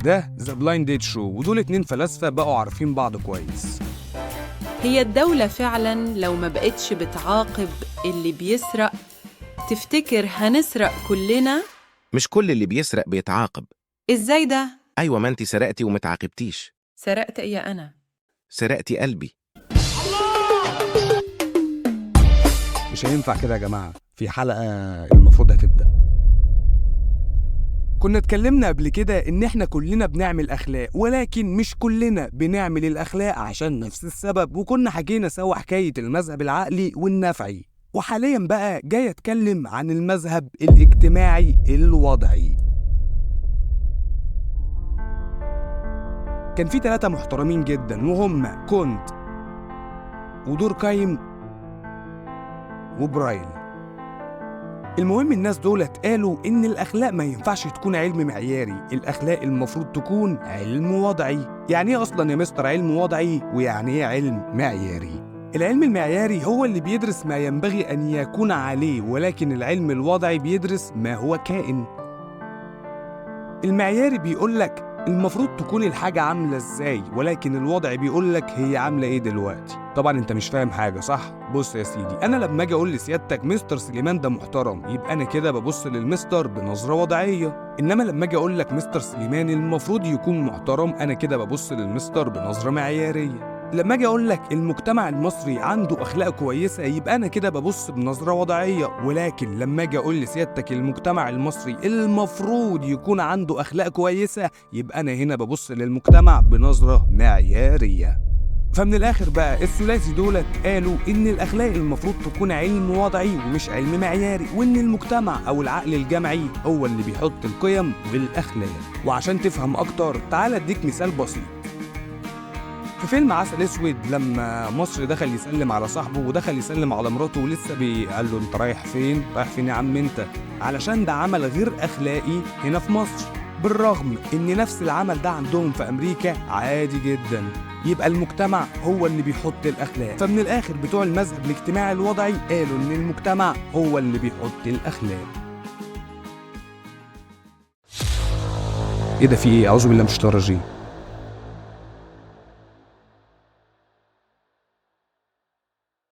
ده ذا بلايند ديت شو، ودول 2 فلاسفة بقوا عارفين بعض كويس. هي الدولة فعلاً لو ما بقتش بتعاقب اللي بيسرق، تفتكر هنسرق كلنا؟ مش كل اللي بيسرق بيتعاقب. إزاي ده؟ أيوة، ما انتي سرقتي ومتعاقبتيش. سرقت إيه أنا؟ سرقتي قلبي. مش هينفع كده يا جماعة، في حلقة المفروض هتبدأ. كنا اتكلمنا قبل كده إن إحنا كلنا بنعمل أخلاق، ولكن مش كلنا بنعمل الأخلاق عشان نفس السبب، وكنا حكينا سوا حكاية المذهب العقلي والنفعي. وحاليا بقى جاي أتكلم عن المذهب الاجتماعي الوضعي. كان في 3 محترمين جدا، وهم كونت ودوركايم وبرايل. المهم الناس دولت قالوا إن الأخلاق ما ينفعش تكون علم معياري، الأخلاق المفروض تكون علم وضعي. يعني إيه أصلاً يا مستر علم وضعي؟ ويعني إيه علم معياري؟ العلم المعياري هو اللي بيدرس ما ينبغي أن يكون عليه، ولكن العلم الوضعي بيدرس ما هو كائن. المعياري بيقولك المفروض تكون الحاجة عاملة إزاي، ولكن الوضع بيقولك هي عاملة إيه دلوقتي. طبعا انت مش فاهم حاجة، صح؟ بص يا سيدي، انا لما اجي اقول لسيادتك مستر سليمان ده محترم، يبقى انا كده ببص للمستر بنظرة وضعية. انما لما اجي اقول لك مستر سليمان المفروض يكون محترم، انا كده ببص للمستر بنظرة معيارية. لما اجي اقول لك المجتمع المصري عنده اخلاق كويسة، يبقى انا كده ببص بنظرة وضعية. ولكن لما اجي اقول لسيادتك المجتمع المصري المفروض يكون عنده اخلاق كويسة، يبقى انا هنا ببص للمجتمع بنظرة معيارية. فمن الآخر بقى الثلاثي دولت قالوا إن الأخلاق المفروض تكون علم وضعي ومش علم معياري، وإن المجتمع أو العقل الجمعي هو اللي بيحط القيم والأخلاق. وعشان تفهم أكتر تعال أديك مثال بسيط. في فيلم عسل أسود لما مصر دخل يسلم على صاحبه ودخل يسلم على مراته ولسه قال له أنت رايح فين؟ رايح فين يا عم أنت؟ علشان ده عمل غير أخلاقي هنا في مصر، بالرغم إن نفس العمل ده عندهم في أمريكا عادي جدا. يبقى المجتمع هو اللي بيحط الأخلاق. فمن الآخر بتوع المذهب الاجتماعي الوضعي قالوا إن المجتمع هو اللي بيحط الأخلاق. إيه ده، في إيه؟ أعوذ بالله من الشيطان الرجيم.